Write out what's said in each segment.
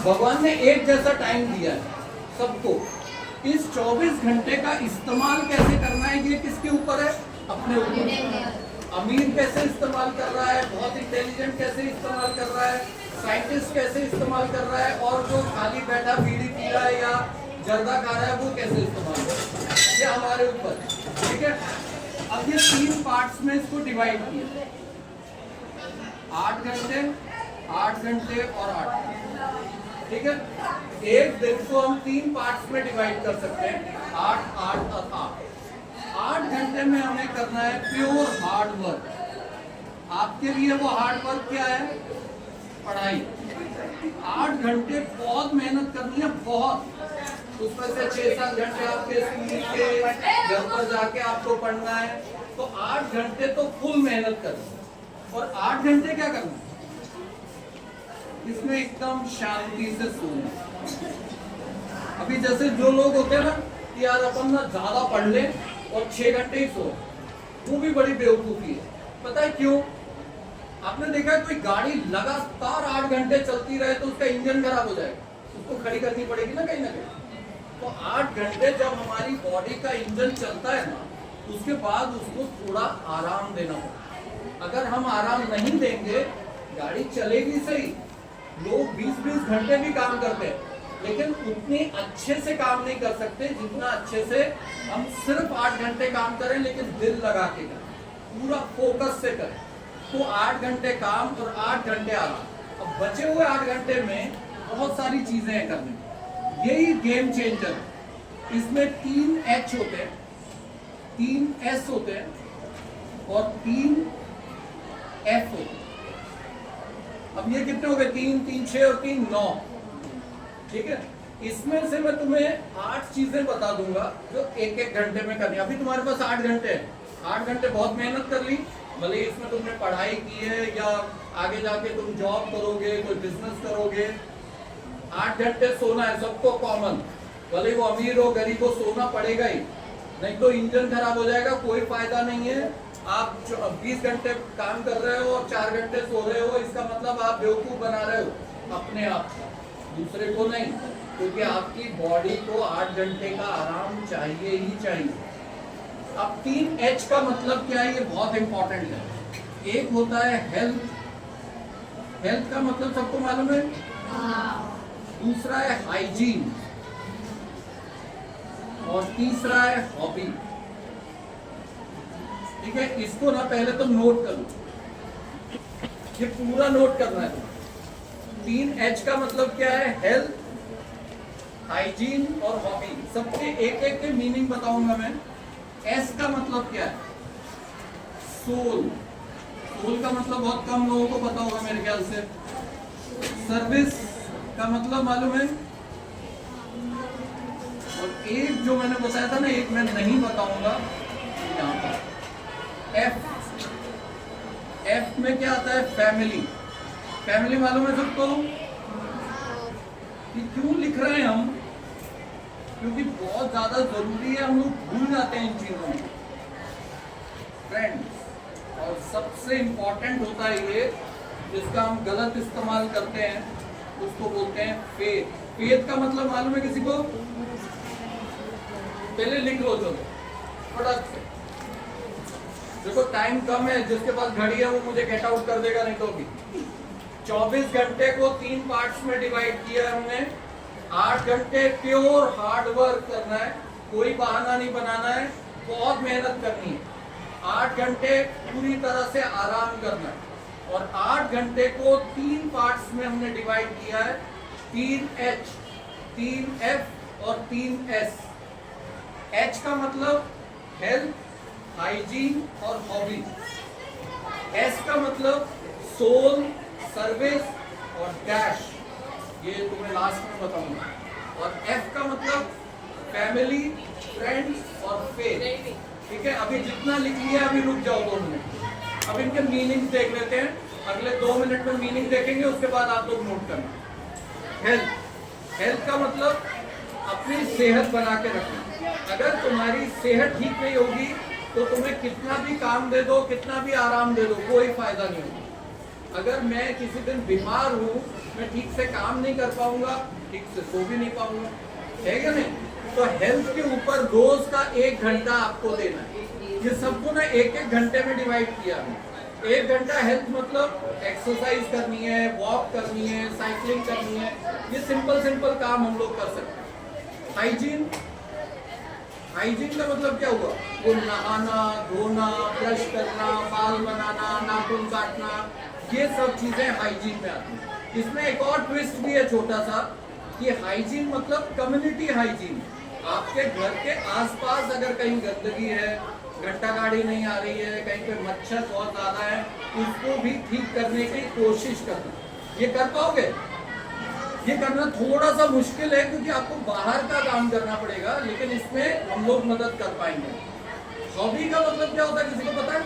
भगवान ने एक जैसा टाइम दिया है सबको। इस 24 घंटे का इस्तेमाल कैसे करना है ये किसके ऊपर है? अपने ऊपर। अमीर कैसे इस्तेमाल कर रहा है, बहुत इंटेलिजेंट कैसे इस्तेमाल कर रहा है, साइंटिस्ट कैसे इस्तेमाल कर रहा है, और जो खाली बैठा बीड़ी पी रहा है या जर्दा खा रहा है वो कैसे इस्तेमाल कर रहा है, ये हमारे ऊपर। ठीक है, अब ये 3 पार्ट्स में इसको डिवाइड किया, 8 घंटे, 8 घंटे और 8 घंटे। ठीक है, एक दिन को हम 3 पार्ट्स में डिवाइड कर सकते हैं, 8, 8 और 8। 8 घंटे में हमें करना है प्योर हार्ड वर्क। आपके लिए वो हार्ड वर्क क्या है? पढ़ाई। 8 घंटे बहुत मेहनत करनी है, बहुत। उसमें से 6-7 घंटे आपके स्कूल के घर पर जाके आपको पढ़ना है, तो 8 घंटे तो फुल मेहनत करना। और 8 घंटे क्या करना है? इसमें एकदम शांति से सोना। अभी जैसे जो लोग होते हैं ना कि यार अपन ना ज्यादा पढ़ ले और 6 घंटे ही सो, वो भी बड़ी बेवकूफी है। पता है क्यों? आपने देखा है कोई गाड़ी लगातार 8 घंटे चलती रहे तो उसका इंजन खराब हो जाएगा, उसको खड़ी करनी पड़ेगी ना कहीं ना कहीं। तो 8 घंटे जब हमारी बॉडी का इंजन चलता है ना, उसके बाद उसको थोड़ा आराम देना पड़ेगा। अगर हम आराम नहीं देंगे, गाड़ी चलेगी सही, लोग 20-20 घंटे भी काम करते हैं लेकिन उतने अच्छे से काम नहीं कर सकते जितना अच्छे से हम सिर्फ 8 घंटे काम करें, लेकिन दिल लगा के करें, पूरा फोकस से करें। तो 8 घंटे काम और 8 घंटे आराम। अब बचे हुए 8 घंटे में बहुत सारी चीजें हैं करने, यही गेम चेंजर है। इसमें 3 H होते हैं, 3 S होते हैं और 3 F होते हैं। अब ये कितने हो गए? 3, 3, 6 और 3, 9। ठीक है, इसमें से मैं तुम्हें 8 चीजें बता दूंगा जो 1-1 घंटे में करनी है। अभी तुम्हारे पास 8 घंटे हैं, 8 घंटे बहुत मेहनत कर ली, भले इसमें तुमने पढ़ाई की है या आगे जाके तुम जॉब करोगे, कोई बिजनेस करोगे। 8 घंटे सोना है सबको कॉमन, भले वो अमीर हो गरीब हो, सोना पड़ेगा ही, नहीं तो इंजन खराब हो जाएगा, कोई फायदा नहीं है। आप 20 घंटे काम कर रहे हो और 4 घंटे सो रहे हो, इसका मतलब आप बेवकूफ बना रहे हो अपने आप को, दूसरे को नहीं, क्योंकि आपकी बॉडी को 8 घंटे का आराम चाहिए ही चाहिए। अब 3 H का मतलब क्या है? ये बहुत इंपॉर्टेंट है। एक होता है हेल्थ, हेल्थ का मतलब सबको मालूम है। दूसरा है हाइजीन और तीसरा है हॉबी। ठीक है, इसको ना पहले तो नोट कर लो, ये पूरा नोट करना है। 3 H का मतलब क्या है? हेल्थ, हाइजीन और हॉबी। सबके एक-एक के मीनिंग बताऊंगा मैं। S का मतलब क्या है? सोल। सोल का मतलब बहुत कम लोगों को पता होगा मेरे ख्याल से। सर्विस का मतलब मालूम है, और एक जो मैंने बताया था ना, एक मैं नहीं बताऊंगा यहाँ पर। F में क्या आता है? फैमिली। फैमिली मालूम है सबको? कि क्यों लिख रहे हैं हम? क्योंकि बहुत ज्यादा जरूरी है, हम लोग भूल जाते हैं इन चीजों में। फ्रेंड्स, और सबसे इंपॉर्टेंट होता है ये, जिसका हम गलत इस्तेमाल करते हैं, उसको बोलते हैं फेथ। फेथ का मतलब मालूम है किसी को? पहले लिख लो चलो फटाक से। देखो टाइम कम है, जिसके पास घड़ी है वो मुझे गेट आउट कर देगा, नहीं तो भी। 24 घंटे को 3 पार्ट्स में डिवाइड किया है हमने। 8 घंटे प्योर हार्ड वर्क करना है, कोई बहाना नहीं बनाना है, बहुत मेहनत करनी है। 8 घंटे पूरी तरह से आराम करना है, और 8 घंटे को 3 पार्ट्स में हमने डिवाइड किया है, 3 H, 3 F और 3 S। H का मतलब हेल्थ, हाइजीन और हॉबी। S का मतलब सोल, सर्विस और डैश, ये तुम्हें लास्ट में बताऊंगा। और F का मतलब फैमिली, फ्रेंड्स और फेथ। ठीक है, अभी जितना लिख लिया अभी रुक जाओ 2 मिनट, अब इनके मीनिंग देख लेते हैं। अगले 2 मिनट में मीनिंग देखेंगे, उसके बाद आप लोग नोट करना। हेल्थ, हेल्थ का मतलब अपनी सेहत बना के रखना। अगर तुम्हारी सेहत ठीक नहीं होगी तो तुम्हें कितना भी काम दे दो, कितना भी आराम दे दो, कोई फायदा नहीं होगा। अगर मैं किसी दिन बीमार हूँ, मैं ठीक से काम नहीं कर पाऊंगा, ठीक से सो भी नहीं पाऊंगा, है क्या नहीं? तो हेल्थ के ऊपर रोज का 1 घंटा आपको देना है। ये सबको ना 1-1 घंटे में डिवाइड किया है। 1 घंटा हेल्थ मतलब एक्सरसाइज करनी है, वॉक करनी है, साइकिलिंग करनी है, ये सिंपल काम हम लोग कर सकते हैं। हाइजीन का मतलब क्या हुआ? वो नहाना, धोना, ब्रश करना, बाल बनाना, नाखून काटना, ये सब चीजें हाइजीन में आती हैं। इसमें एक और ट्विस्ट भी है छोटा सा, कि हाइजीन मतलब कम्युनिटी हाइजीन। आपके घर के आसपास अगर कहीं गंदगी है, घंटा गाड़ी नहीं आ रही है, कहीं पे मच्छर बहुत ज्यादा है, उसको भी ठीक करने की कोशिश करना। ये कर पाओगे? ये करना थोड़ा सा मुश्किल है क्योंकि आपको बाहर का काम करना पड़ेगा, लेकिन इसमें हम लोग मदद कर पाएंगे। हॉबी का मतलब क्या होता है, किसी को पता है?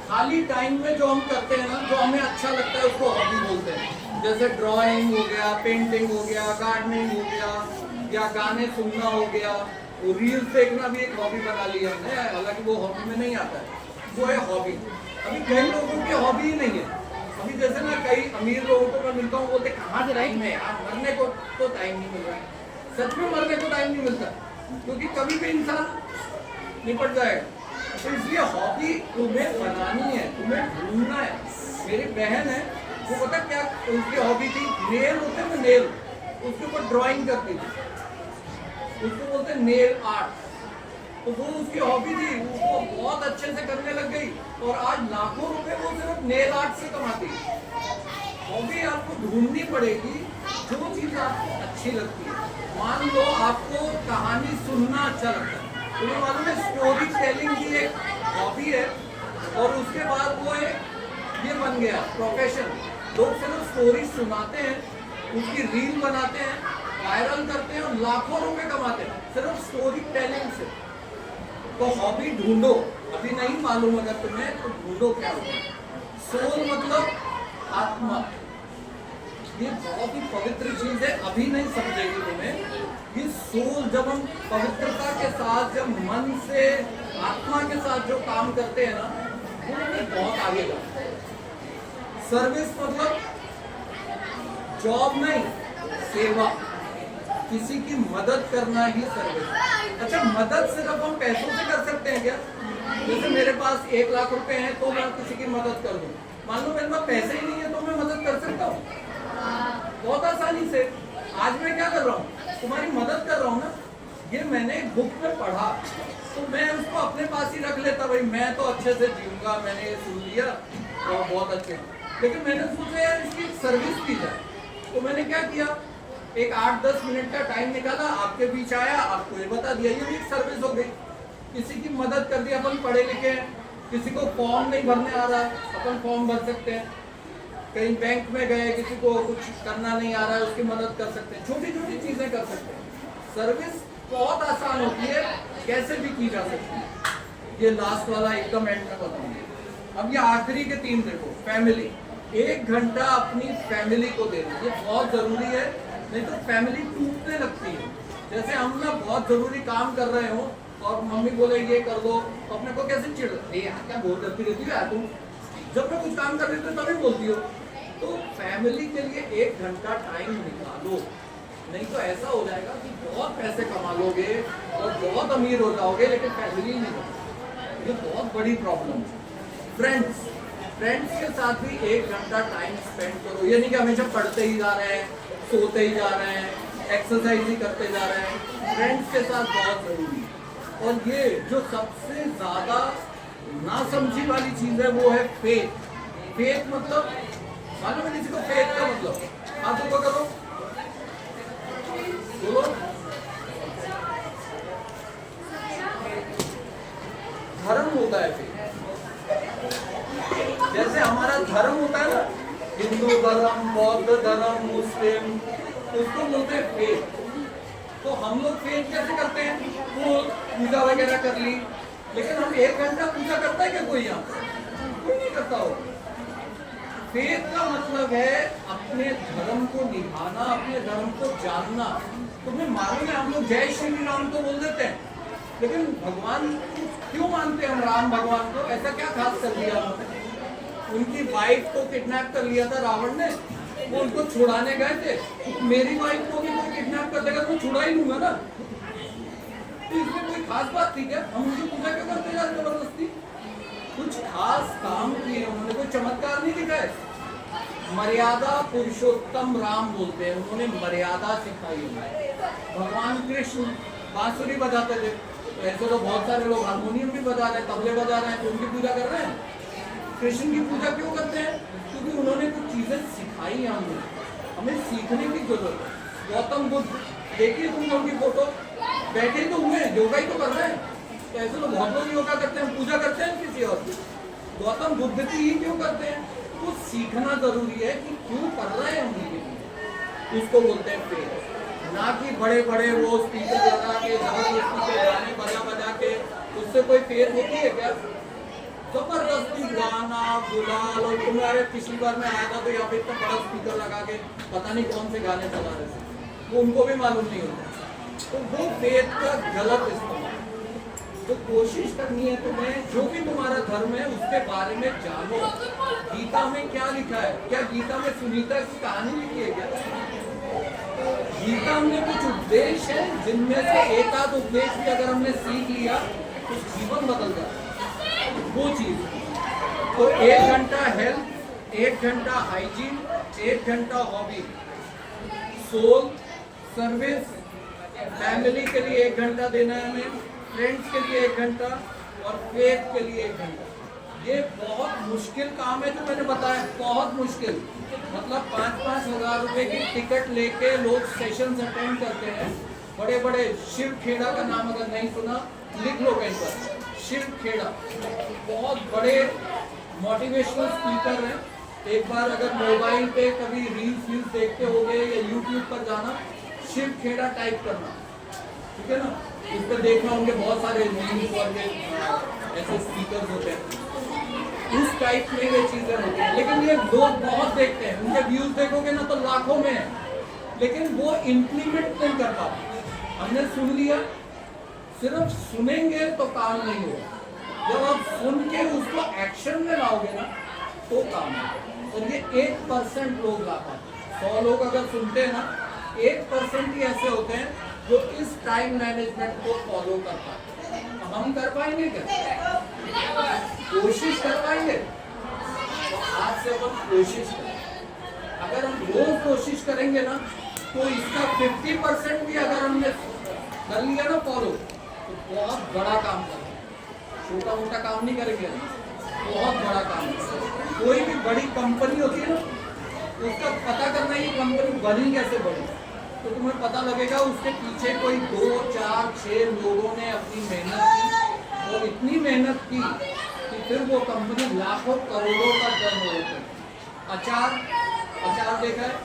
खाली टाइम में जो हम करते हैं ना, जो हमें अच्छा लगता है, उसको हॉबी बोलते हैं। जैसे ड्राइंग हो गया, पेंटिंग हो गया, गार्डनिंग हो गया, या गाने सुनना हो गया, रील्स देखना भी एक हॉबी बना ली हमने, हालांकि वो हॉबी में नहीं आता है, वो है हॉबी। अभी कई लोगों की हॉबी ही नहीं है। अभी जैसे ना कई अमीर लोगों को मैं मिलता हूँ, बोलते कहाँ टाइम है यार, मरने को तो टाइम नहीं मिल रहा है। सच में मरने को टाइम नहीं मिलता, क्योंकि कभी भी इंसान निपट जाएगा। तो इसलिए हॉबी तुम्हें बनानी है, तुम्हें ढूंढना है। मेरी बहन है, वो पता क्या उसकी हॉबी थी? नेल होते हैं ना, नेल, उसके ऊपर ड्राइंग करती थी, उसको बोलते नेल आर्ट। तो वो उसकी हॉबी थी, वो बहुत अच्छे से करने लग गई और आज लाखों रुपए वो सिर्फ नेल आर्ट से कमाती है। हॉबी आपको ढूंढनी पड़ेगी, जो चीज आपको अच्छी लगती है। मान लो आपको कहानी सुनना अच्छा लगता है, तुम्हें मालूम है स्टोरी टेलिंग की एक हॉबी है, और उसके बाद वो एक ये बन गया प्रोफेशन। लोग सिर्फ स्टोरी सुनाते हैं, उसकी रील बनाते हैं, वायरल करते हैं और लाखों रुपए कमाते हैं सिर्फ स्टोरी टेलिंग से। तो हॉबी ढूंढो, अभी नहीं मालूम अगर तुम्हें, तो ढूंढो क्या होता है। सोल मतलब आत्मा, ये बहुत ही पवित्र चीज है, अभी नहीं समझेगी तुम्हें। ये सोल, जब हम पवित्रता के साथ, जब मन से, आत्मा के साथ जो काम करते हैं ना, वो हमें बहुत आगे जाते हैं। सर्विस मतलब जॉब नहीं, सेवा, किसी की मदद करना ही सर्विस। अच्छा, मदद सिर्फ हम पैसों से कर सकते हैं क्या? जैसे मेरे पास 1 लाख रुपए हैं तो मैं किसी की मदद कर दूं। मान लो मेरे पास पैसे ही नहीं है तो मैं मदद कर सकता हूँ बहुत आसानी से। आज मैं क्या कर रहा हूँ? तुम्हारी मदद कर रहा हूँ ना। ये मैंने बुक में पढ़ा तो मैं उसको अपने पास ही रख लेता, भाई मैं तो अच्छे से जीऊंगा, मैंने ये सुन लिया और बहुत अच्छे। लेकिन मैंने सोचा यार इसकी सर्विस की जाए, तो मैंने क्या किया, एक 8-10 मिनट का टाइम निकाला, आपके बीच आया, आपको ये बता दिया, ये भी एक सर्विस हो गई। किसी की मदद कर दी। अपन पढ़े लिखे हैं, किसी को फॉर्म नहीं भरने आ रहा, अपन फॉर्म भर सकते हैं। कहीं बैंक में गए, किसी को कुछ करना नहीं आ रहा है, उसकी मदद कर सकते हैं। छोटी छोटी चीजें कर सकते हैं। सर्विस बहुत आसान होती है, कैसे भी की जा सकती है। ये लास्ट वाला एकदम एंड में बताऊंगी। अब ये आखिरी के 3 देखो। फैमिली, 1 घंटा अपनी फैमिली को देना, ये बहुत जरूरी है, नहीं तो फैमिली टूटने लगती है। जैसे हम ना बहुत जरूरी काम कर रहे हो और मम्मी बोले ये कर दो, तो अपने को कैसे चिढ़, क्या बोल करती रहती है तुम, जब मैं कुछ काम कर रही थी तभी बोलती हो। तो फैमिली के लिए 1 घंटा टाइम निकालो, नहीं तो ऐसा हो जाएगा कि बहुत पैसे कमा लोगे और बहुत अमीर हो जाओगे, लेकिन फैमिली नहीं होगी। ये बहुत बड़ी प्रॉब्लम है। फ्रेंड्स के साथ भी 1 घंटा टाइम स्पेंड करो। ये नहीं कि हमेशा पढ़ते ही जा रहे हैं, सोते ही जा रहे हैं, एक्सरसाइज ही करते जा रहे हैं। फ्रेंड्स के साथ बहुत जरूरी है। और ये जो सबसे ज्यादा नासमझी वाली चीज है वो है फेथ। फेथ मतलब मालूम है किसी को? फेथ का मतलब हाथों को करो, बोलो। धर्म होता है फेथ। जैसे हमारा धर्म होता है ना, हिंदू धर्म, बौद्ध धर्म, मुस्लिम, उसको बोलते हैं फेथ। तो हम लोग फेथ कैसे करते हैं? वो पूजा वगैरह कर ली, लेकिन हम 1 घंटा पूजा करता है क्या कोई? यहाँ कोई नहीं करता हो। फेथ का मतलब है अपने धर्म को निभाना, अपने धर्म को जानना। तुम्हें मालूम है हम लोग जय श्री राम तो बोल देते हैं, लेकिन भगवान क्यों मानते हैं हम राम भगवान को? ऐसा क्या खास कर दिया उन्होंने? उनकी वाइफ को किडनैप कर लिया था रावण ने, वो उनको छुड़ाने गए थे। मेरी वाइफ को भी कोई किडनैप कर देगा तो छुड़ा ही लूंगा ना। तो इसमें कोई खास बात थी क्या? हम उनकी पूजा क्यों करते यार जबरदस्ती? कुछ खास काम किए उन्होंने, कोई चमत्कार नहीं दिखाए। मर्यादा पुरुषोत्तम राम बोलते हैं, उन्होंने मर्यादा सिखाई है। भगवान कृष्ण बांसुरी बजाते थे, तो ऐसे तो बहुत सारे लोग हारमोनियम भी बजा रहे हैं, तबले बजा रहे हैं, तो उनकी पूजा कर रहे हैं। कृष्ण की पूजा क्यों करते हैं? क्योंकि उन्होंने कुछ चीजें सिखाई हैं हमें सीखने की जरूरत है। गौतम बुद्ध देखिए तुम उनकी फोटो, बैठे तो हुए योगा ही तो कर रहे हैं। तो ऐसे तो बहुत लोग योगा करते हैं, पूजा करते हैं किसी और की। गौतम बुद्ध की ही क्यों करते हैं? तो सीखना जरूरी है कि क्यों कर रहे हैं उनके लिए, उसको बोलते हैं फेथ। ना कि बड़े बड़े वो स्पीकर लगा के जबरदस्ती के गाने बजा के, उससे कोई फेथ होती है क्या? जबरदस्ती गाना गुलाल, और तुम्हारे पिछली बार में आया था तो यहाँ पे इतना बड़ा स्पीकर लगा के पता नहीं कौन से गाने चला रहे थे, वो उनको भी मालूम नहीं होता। तो वो फेथ का गलत इस्तेमाल। तो कोशिश करनी है तुम्हें, जो भी तुम्हारा धर्म है उसके बारे में जानो। गीता में क्या लिखा है? क्या गीता में सुनीता की कहानी लिखी है क्या? गीता में कुछ उपदेश है जिनमें से एक आध उपदेश भी अगर हमने सीख लिया तो जीवन बदल जाता है। वो चीज तो 1 घंटा हेल्थ, 1 घंटा हाइजीन, 1 घंटा हॉबी, सोल सर्विस, फैमिली के लिए 1 घंटा देना है हमें, फ्रेंड्स के लिए 1 घंटा और फेथ के लिए 1 घंटा। ये बहुत मुश्किल काम है जो मैंने बताया, बहुत मुश्किल। मतलब 5-5 हजार रुपए की टिकट लेके लोग सेशंस अटेंड करते हैं। बड़े बड़े शिव खेड़ा का नाम अगर नहीं सुना लिख लो कहीं पर, शिव खेड़ा बहुत बड़े मोटिवेशनल स्पीकर हैं। एक बार अगर मोबाइल पे कभी रील्स देखते होगे या यूट्यूब पर जाना, शिव खेड़ा टाइप करना, ठीक है ना, इस पर देखना, उनके बहुत सारे रील्स और ऐसे स्पीकर होते हैं, उस टाइप में ये चीजें होती हैं। लेकिन ये लोग बहुत देखते हैं, उनके व्यूज देखोगे ना तो लाखों में है, लेकिन वो इम्प्लीमेंट नहीं कर पाते। हमने सुन लिया, सिर्फ सुनेंगे तो काम नहीं होगा। जब आप सुन के उसको एक्शन में लाओगे ना तो काम है। और ये 1% लोग ला पाते। 100 लोग अगर सुनते हैं ना, 1% ही ऐसे होते हैं जो इस टाइम मैनेजमेंट को फॉलो कर पाते। हम कर पाएंगे क्या? कोशिश कर पाएंगे? तो आज से अपन कोशिश करें। अगर हम रोज कोशिश करेंगे ना तो इसका 50% भी अगर हमने कर लिया ना फॉलो, तो बहुत बड़ा काम करेंगे। छोटा मोटा काम नहीं करेंगे, बहुत बड़ा काम करेंगे। कोई भी बड़ी कंपनी होती है ना, उसका पता करना ही कंपनी बनी कैसे बनी, तो तुम्हें पता लगेगा उसके पीछे कोई 2, 4, 6 लोगों ने अपनी मेहनत की, और इतनी मेहनत की कि फिर वो कंपनी लाखों करोड़ों का टर्नओवर करती। अचार देखा है?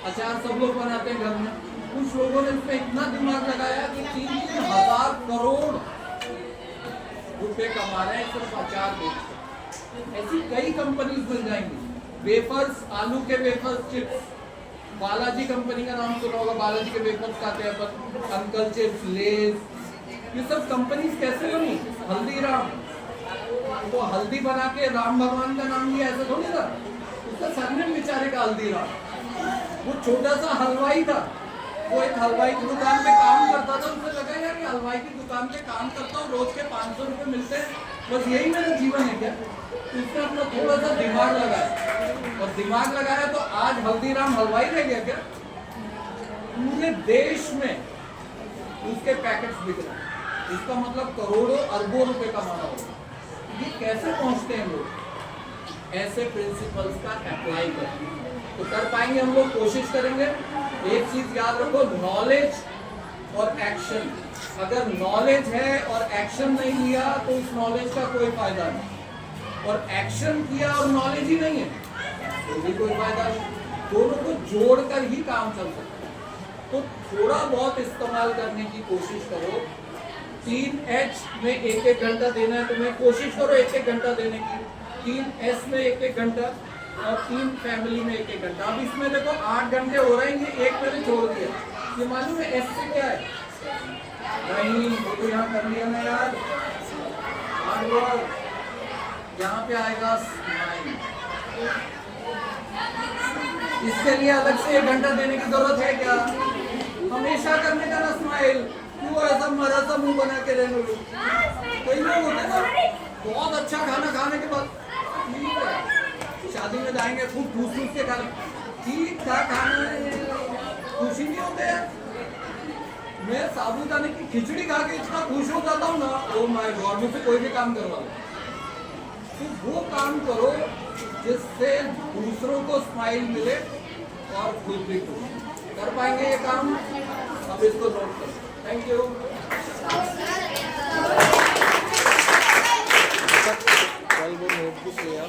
अचार सब लोग बनाते हैं घर में। कुछ लोगों ने उसमें इतना दिमाग लगाया कि 3-3 हजार करोड़ रुपए कमा रहे हैं सिर्फ अचार बेचकर। ऐसी कई कंपनीज मिल जाएंगी। वेफर्स, आलू के वेफर्स, चिप्स, बालाजी कंपनी का नाम सुना होगा, बालाजी के वेफर्स खाते हैं अपन, अंकल चिप्स, लेज, ये सब कंपनीज कैसे बनी? हल्दीराम, वो हल्दी बना के राम भगवान का नाम लिया, ऐसा थोड़ी था। उसका सरनेम बेचारे का हल्दीराम। वो छोटा सा हलवाई था, वो एक हलवाई की दुकान पे काम करता था। उसे लगा यार कि हलवाई की दुकान पे काम करता हूँ, रोज के 500 रुपए मिलते हैं, बस यही मेरा जीवन है क्या? उसने अपना थोड़ा सा दिमाग लगाया, और दिमाग लगाया तो आज हल्दीराम हलवाई रह गया क्या? पूरे देश में उसके पैकेट्स बिक रहे हैं। इसका मतलब करोड़ों अरबों रुपए कमाना होगा। ये कैसे पहुंचते हैं लोग? ऐसे प्रिंसिपल्स का अप्लाई करते तो कर पाएंगे हम लोग। कोशिश करेंगे। एक चीज याद रखो, नॉलेज और एक्शन। अगर नॉलेज है और एक्शन नहीं लिया तो उस नॉलेज का कोई फायदा नहीं, और एक्शन किया और नॉलेज ही नहीं है तो भी कोई फायदा नहीं। दोनों को जोड़कर ही काम चल सकता है। तो थोड़ा बहुत इस्तेमाल करने की कोशिश करो। 3H में 1-1 घंटा देना है तुम्हें, कोशिश करो 1-1 घंटा देने की। 3S में 1-1 घंटा, और 3 फैमिली में 1-1 घंटा। अब इसमें देखो 8 घंटे हो रहे हैं, ये 1 मैंने छोड़ दिया। ये मालूम है S से क्या है? नहीं, वो तो यहाँ कर लिया ना यार। यहाँ पे आएगा 9। इसके लिए अलग से 1 घंटा देने की जरूरत है क्या? हमेशा करने का ना स्माइल, क्यों ऐसा मरा सा मुंह बना के रहने लो। कई लोग होते हैं ना, बहुत अच्छा खाना खाने के बाद ठीक है, शादी में जाएंगे खूब ठूस ठूस के खाना, ठीक था खाना है, खुशी नहीं होते हैं। मैं साबूदाने की खिचड़ी खा के इतना खुश हो जाता हूँ ना, ओ माय गॉड, मुझसे कोई भी काम करवा लो। तो वो काम करो जिससे दूसरों को स्माइल मिले और खुद भी खुश। कर पाएंगे ये काम? अब इसको नोट करो। Thank you. कल वो नोटबुक ले आओ।